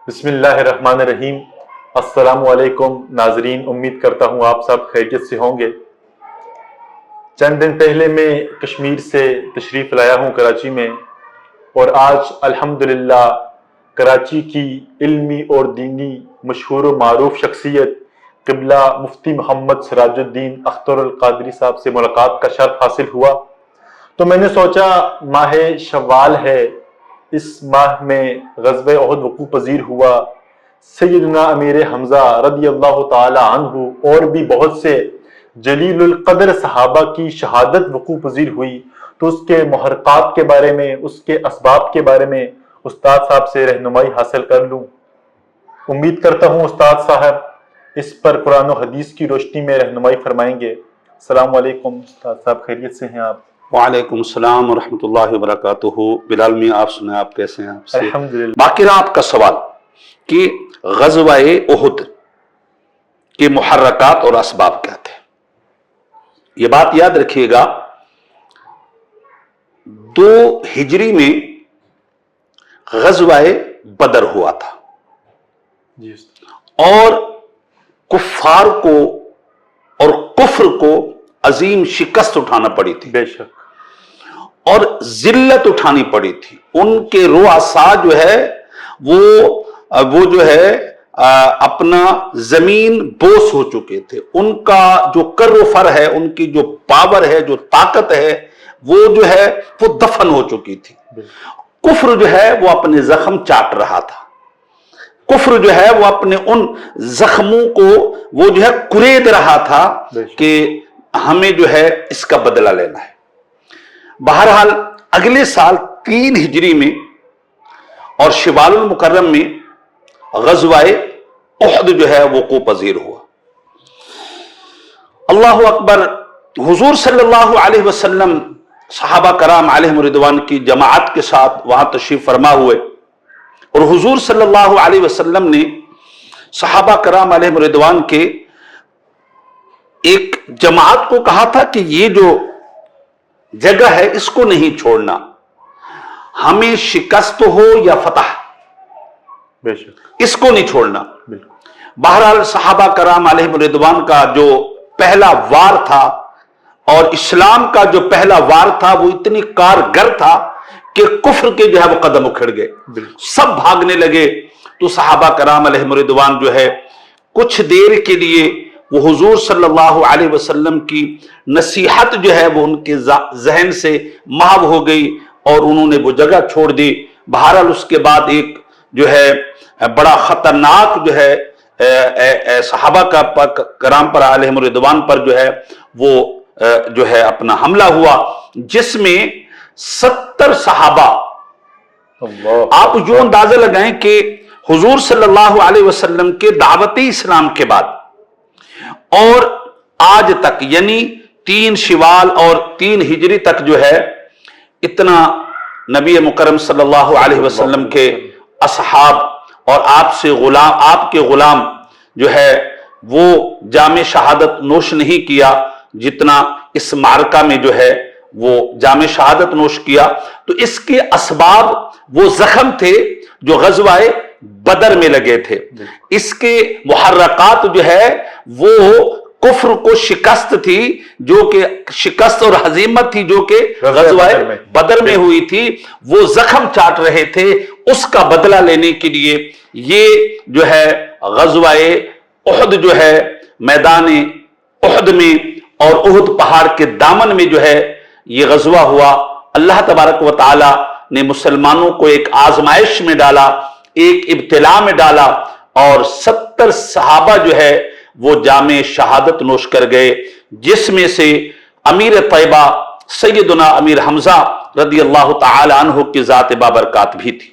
بسم اللہ الرحمن الرحیم۔ السلام علیکم ناظرین، امید کرتا ہوں آپ سب خیریت سے ہوں گے۔ چند دن پہلے میں کشمیر سے تشریف لایا ہوں کراچی میں، اور آج الحمدللہ کراچی کی علمی اور دینی مشہور و معروف شخصیت قبلہ مفتی محمد سراج الدین اختر القادری صاحب سے ملاقات کا شرف حاصل ہوا۔ تو میں نے سوچا ماہ شوال ہے، اس ماہ میں غزوہ احد وقوع پذیر ہوا، سیدنا امیر حمزہ رضی اللہ تعالی عنہ اور بھی بہت سے جلیل القدر صحابہ کی شہادت وقوع پذیر ہوئی، تو اس کے محرکات کے بارے میں، اس کے اسباب کے بارے میں استاد صاحب سے رہنمائی حاصل کر لوں۔ امید کرتا ہوں استاد صاحب اس پر قرآن و حدیث کی روشنی میں رہنمائی فرمائیں گے۔ السلام علیکم استاد صاحب، خیریت سے ہیں آپ؟ وعلیکم السلام ورحمۃ اللہ وبرکاتہ۔ بلال میاں آپ سنیں، آپ کیسے ہیں؟ آپ سے الحمدللہ۔ باقی رہا آپ کا سوال کہ غزوہ احد کے محرکات اور اسباب کیا تھے۔ یہ بات یاد رکھیے گا، 2 ہجری میں غزوہ بدر ہوا تھا جی، اور کفار کو اور کفر کو عظیم شکست اٹھانا پڑی تھی، بے شک، اور ذلت اٹھانی پڑی تھی۔ ان کے رؤساء جو ہے وہ جو ہے اپنا زمین بوس ہو چکے تھے۔ ان کا جو کر و فر ہے، ان کی جو پاور ہے، جو طاقت ہے، وہ جو ہے وہ دفن ہو چکی تھی۔ کفر جو ہے وہ اپنے زخم چاٹ رہا تھا، کفر جو ہے وہ اپنے ان زخموں کو وہ جو ہے کورید رہا تھا کہ ہمیں جو ہے اس کا بدلہ لینا ہے۔ بہرحال اگلے سال 3 ہجری میں اور شوال المکرم میں غزوہ احد جو ہے وقوع پذیر ہوا۔ اللہ اکبر۔ حضور صلی اللہ علیہ وسلم صحابہ کرام علیہم رضوان کی جماعت کے ساتھ وہاں تشریف فرما ہوئے، اور حضور صلی اللہ علیہ وسلم نے صحابہ کرام علیہم رضوان کے ایک جماعت کو کہا تھا کہ یہ جو جگہ ہے اس کو نہیں چھوڑنا، ہمیں شکست ہو یا فتح، بے شک، اس کو نہیں چھوڑنا۔ بالکل۔ بہرحال صحابہ کرام علیہم رضوان کا جو پہلا وار تھا اور اسلام کا جو پہلا وار تھا وہ اتنی کارگر تھا کہ کفر کے جو ہے وہ قدم اکھڑ گئے، سب بھاگنے لگے۔ تو صحابہ کرام علیہم رضوان جو ہے کچھ دیر کے لیے وہ حضور صلی اللہ علیہ وسلم کی نصیحت جو ہے وہ ان کے ذہن سے محو ہو گئی اور انہوں نے وہ جگہ چھوڑ دی۔ بہرحال اس کے بعد ایک جو ہے بڑا خطرناک جو ہے صحابہ کرام پر علیہم رضوان پر جو ہے وہ جو ہے اپنا حملہ ہوا، جس میں 70 صحابہ، آپ جو اندازہ لگائیں کہ حضور صلی اللہ علیہ وسلم کے دعوت اسلام کے بعد اور آج تک، یعنی 3 شوال اور 3 ہجری تک جو ہے اتنا نبی مکرم صلی اللہ علیہ وسلم کے اصحاب اور آپ کے غلام جو ہے وہ جام شہادت نوش نہیں کیا جتنا اس معرکہ میں جو ہے وہ جام شہادت نوش کیا۔ تو اس کے اسباب وہ زخم تھے جو غزوہ بدر میں لگے تھے، اس کے محرکات جو ہے وہ کفر کو شکست تھی، جو کہ شکست اور ہزیمت تھی جو کہ غزوہ بدر میں ہوئی تھی، وہ زخم چاٹ رہے تھے۔ اس کا بدلہ لینے کے لیے یہ جو ہے غزوہ احد جو ہے میدان احد میں اور احد پہاڑ کے دامن میں جو ہے یہ غزوہ ہوا۔ اللہ تبارک و تعالی نے مسلمانوں کو ایک آزمائش میں ڈالا، ایک ابتلاء میں ڈالا، اور 70 صحابہ جو ہے وہ جام شہادت نوش کر گئے، جس میں سے امیر طیبہ سیدنا امیر حمزہ رضی اللہ تعالی عنہ کی ذات بابرکات بھی تھی۔